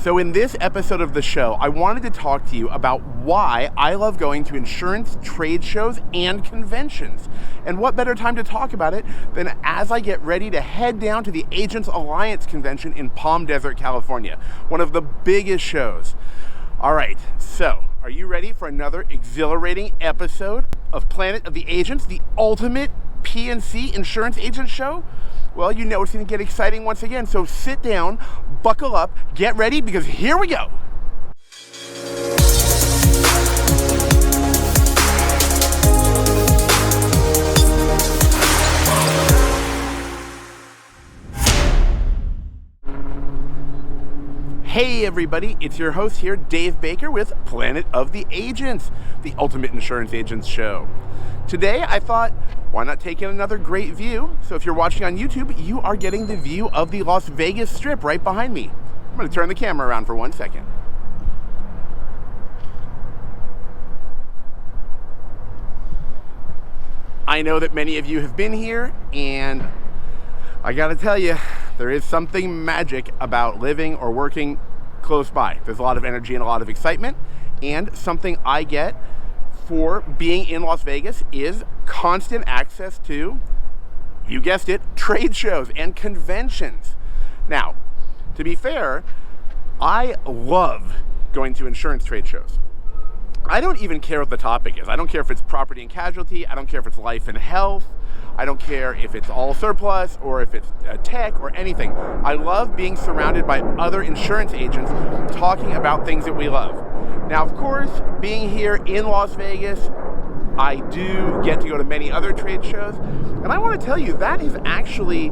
So in this episode of the show, I wanted to talk to you about why I love going to insurance trade shows and conventions. And what better time to talk about it than as I get ready to head down to the Agents Alliance convention in Palm Desert, California, one of the biggest shows. All right, so are you ready for another exhilarating episode of Planet of the Agents, the ultimate P&C insurance agent show? Well, you know it's going to get exciting once again, so sit down, buckle up, get ready, because here we go. Hey everybody, it's your host here, Dave Baker with Planet of the Agents, the ultimate insurance agents show. Today I thought, why not take in another great view? So if you're watching on YouTube, you are getting the view of the Las Vegas Strip right behind me. I'm going to turn the camera around for 1 second. I know that many of you have been here, and I got to tell you, there is something magic about living or working close by. There's a lot of energy and a lot of excitement, and something I get for being in Las Vegas is constant access to, you guessed it, trade shows and conventions. Now, to be fair, I love going to insurance trade shows. I don't even care what the topic is. I don't care if it's property and casualty. I don't care if it's life and health. I don't care if it's all surplus or if it's tech or anything. I love being surrounded by other insurance agents talking about things that we love. Now, of course, being here in Las Vegas, I do get to go to many other trade shows. And I want to tell you, that has actually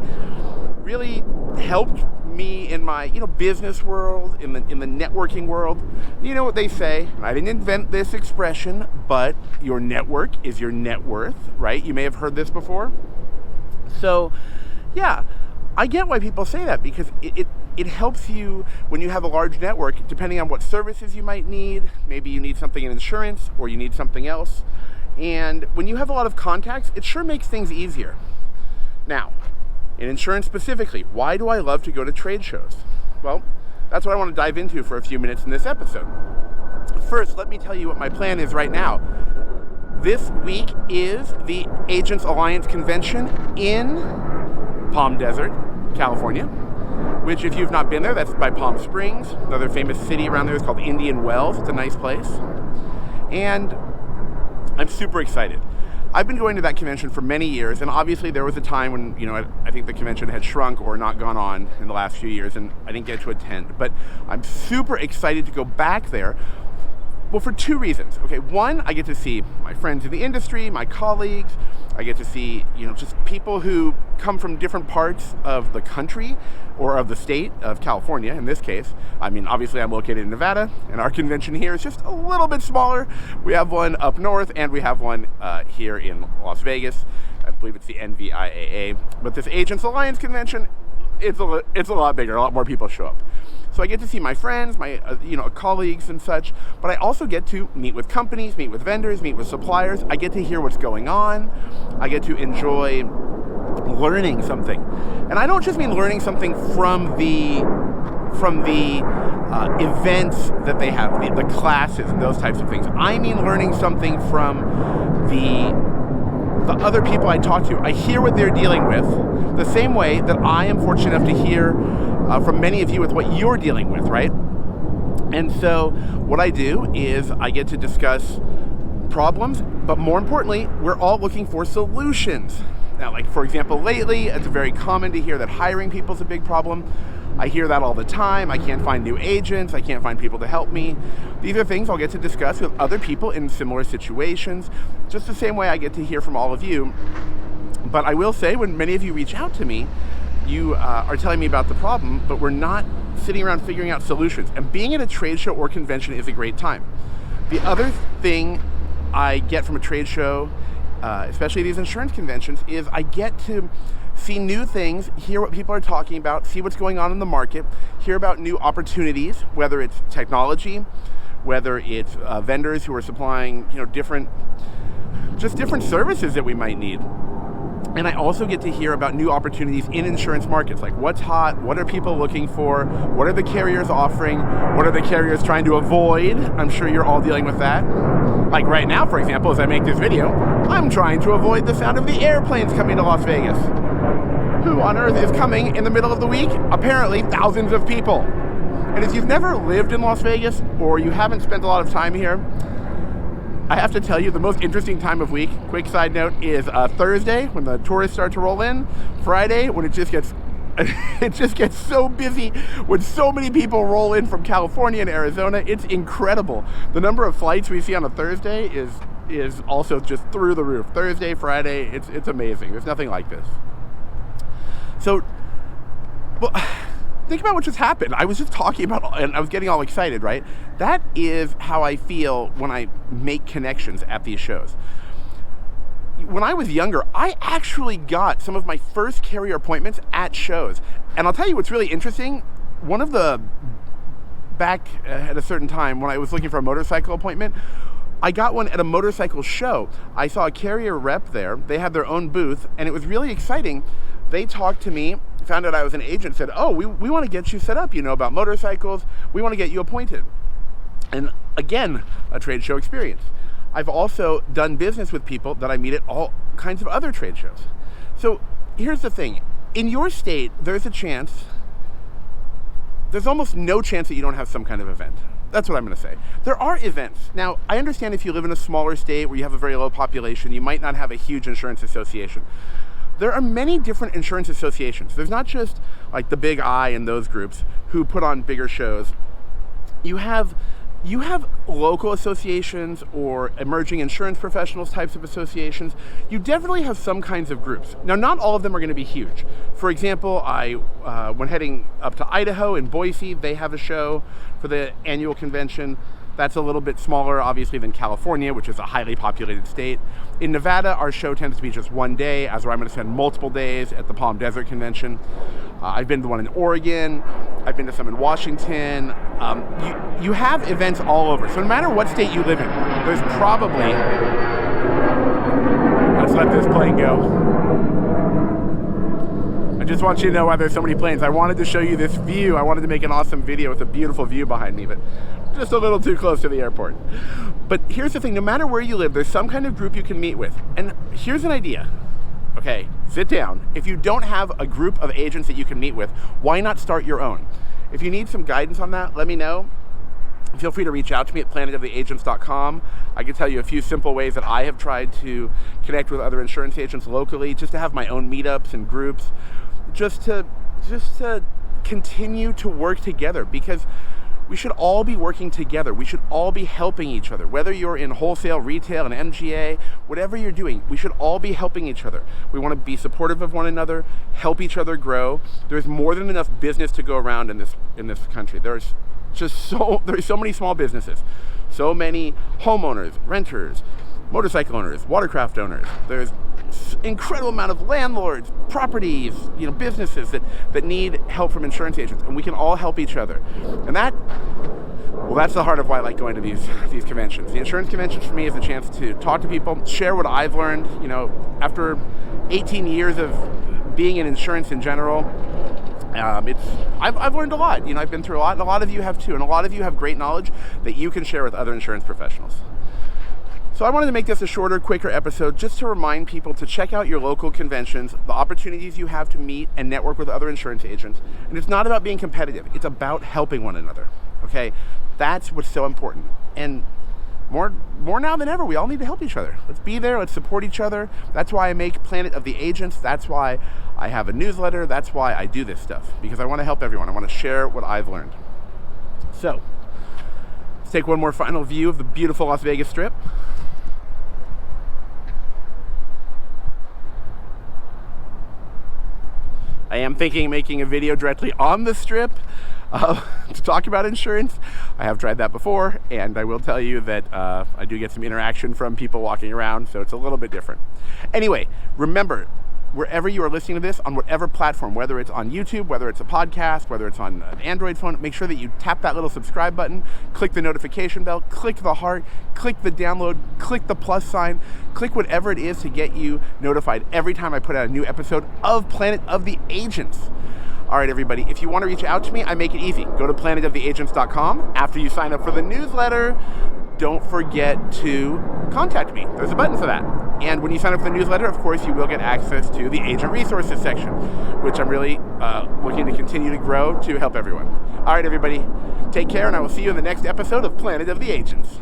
really helped me in my business world, in the networking world. You know what they say, I didn't invent this expression, but your network is your net worth, right? You may have heard this before. So yeah, I get why people say that, because it helps you when you have a large network, depending on what services you might need. Maybe you need something in insurance or you need something else. And when you have a lot of contacts, it sure makes things easier. Now, in insurance specifically, why do I love to go to trade shows? Well, that's what I want to dive into for a few minutes in this episode. First, let me tell you what my plan is right now. This week is the Agents Alliance convention in Palm Desert, California, which, if you've not been there, that's by Palm Springs. Another famous city around there is called Indian Wells. It's a nice place. And I'm super excited. I've been going to that convention for many years, and obviously there was a time when, I think the convention had shrunk or not gone on in the last few years, and I didn't get to attend. But I'm super excited to go back there. Well, for two reasons. Okay, one, I get to see my friends in the industry, my colleagues. I get to see, just people who come from different parts of the country or of the state of California, in this case. I mean, obviously I'm located in Nevada, and our convention here is just a little bit smaller. We have one up north, and we have one here in Las Vegas. I believe it's the NVIAA. But this Agents Alliance convention, it's a lot bigger. A lot more people show up. So I get to see my friends, my colleagues and such, but I also get to meet with companies, meet with vendors, meet with suppliers. I get to hear what's going on. I get to enjoy learning something. And I don't just mean learning something from the events that they have, the classes and those types of things. I mean learning something from the other people I talk to. I hear what they're dealing with the same way that I am fortunate enough to hear from many of you with what you're dealing with, right? And so what I do is I get to discuss problems, but more importantly, we're all looking for solutions. Now, like, for example, lately, it's very common to hear that hiring people is a big problem. I hear that all the time. I can't find new agents. I can't find people to help me. These are things I'll get to discuss with other people in similar situations, just the same way I get to hear from all of you. But I will say, when many of you reach out to me, you are telling me about the problem, but we're not sitting around figuring out solutions. And being at a trade show or convention is a great time. The other thing I get from a trade show, especially these insurance conventions, is I get to see new things, hear what people are talking about, see what's going on in the market, hear about new opportunities, whether it's technology, whether it's vendors who are supplying, different services that we might need. And I also get to hear about new opportunities in insurance markets, like what's hot, what are people looking for, what are the carriers offering, what are the carriers trying to avoid. I'm sure you're all dealing with that. Like right now, for example, as I make this video, I'm trying to avoid the sound of the airplanes coming to Las Vegas. Who on earth is coming in the middle of the week? Apparently thousands of people. And if you've never lived in Las Vegas or you haven't spent a lot of time here, I have to tell you, the most interesting time of week, quick side note, is Thursday when the tourists start to roll in. Friday when it just gets so busy when so many people roll in from California and Arizona. It's incredible. The number of flights we see on a Thursday is also just through the roof. Thursday, Friday, it's amazing. There's nothing like this. So, well, think about what just happened. I was just talking about, and I was getting all excited, right? That is how I feel when I make connections at these shows. When I was younger, I actually got some of my first carrier appointments at shows. And I'll tell you what's really interesting. Back at a certain time when I was looking for a motorcycle appointment, I got one at a motorcycle show. I saw a carrier rep there. They had their own booth, and it was really exciting. They talked to me, found out I was an agent, said, oh, we want to get you set up, about motorcycles. We want to get you appointed. And again, a trade show experience. I've also done business with people that I meet at all kinds of other trade shows. So here's the thing. In your state, there's almost no chance that you don't have some kind of event. That's what I'm going to say. There are events. Now, I understand if you live in a smaller state where you have a very low population, you might not have a huge insurance association. There are many different insurance associations. There's not just like the Big I and those groups who put on bigger shows. You have local associations or emerging insurance professionals types of associations. You definitely have some kinds of groups. Now, not all of them are going to be huge. For example, when heading up to Idaho in Boise, they have a show for the annual convention. That's a little bit smaller, obviously, than California, which is a highly populated state. In Nevada, our show tends to be just one day, as where I'm going to spend multiple days at the Palm Desert Convention. I've been to one in Oregon. I've been to some in Washington. You have events all over. So no matter what state you live in, there's probably... Let's let this plane go. I just want you to know why there's so many planes. I wanted to show you this view. I wanted to make an awesome video with a beautiful view behind me, but just a little too close to the airport. But here's the thing, no matter where you live, there's some kind of group you can meet with. And here's an idea. Okay, sit down. If you don't have a group of agents that you can meet with, why not start your own? If you need some guidance on that, let me know. Feel free to reach out to me at planetoftheagents.com. I can tell you a few simple ways that I have tried to connect with other insurance agents locally, just to have my own meetups and groups, just to continue to work together, because we should all be working together. We should all be helping each other. Whether you're in wholesale, retail, and MGA, whatever you're doing, we should all be helping each other. We want to be supportive of one another, help each other grow. There's more than enough business to go around in this country. There's so many small businesses, so many homeowners, renters, motorcycle owners, watercraft owners. There's incredible amount of landlords, properties, businesses that need help from insurance agents, and we can all help each other. And that's the heart of why I like going to these conventions. The insurance conventions for me is a chance to talk to people, share what I've learned. After 18 years of being in insurance in general, I've learned a lot. I've been through a lot, and a lot of you have too, and a lot of you have great knowledge that you can share with other insurance professionals. So I wanted to make this a shorter, quicker episode just to remind people to check out your local conventions, the opportunities you have to meet and network with other insurance agents. And it's not about being competitive. It's about helping one another, okay? That's what's so important. And more now than ever, we all need to help each other. Let's be there. Let's support each other. That's why I make Planet of the Agents. That's why I have a newsletter. That's why I do this stuff, because I want to help everyone. I want to share what I've learned. So let's take one more final view of the beautiful Las Vegas Strip. I am thinking of making a video directly on the Strip to talk about insurance. I have tried that before, and I will tell you that I do get some interaction from people walking around, so it's a little bit different. Anyway, remember, wherever you are listening to this, on whatever platform, whether it's on YouTube, whether it's a podcast, whether it's on an Android phone, make sure that you tap that little subscribe button, click the notification bell, click the heart, click the download, click the plus sign, click whatever it is to get you notified every time I put out a new episode of Planet of the Agents. All right, everybody, if you want to reach out to me, I make it easy. Go to planetoftheagents.com. After you sign up for the newsletter, don't forget to contact me. There's a button for that. And when you sign up for the newsletter, of course, you will get access to the Agent Resources section, which I'm really looking to continue to grow to help everyone. All right, everybody, take care, and I will see you in the next episode of Planet of the Agents.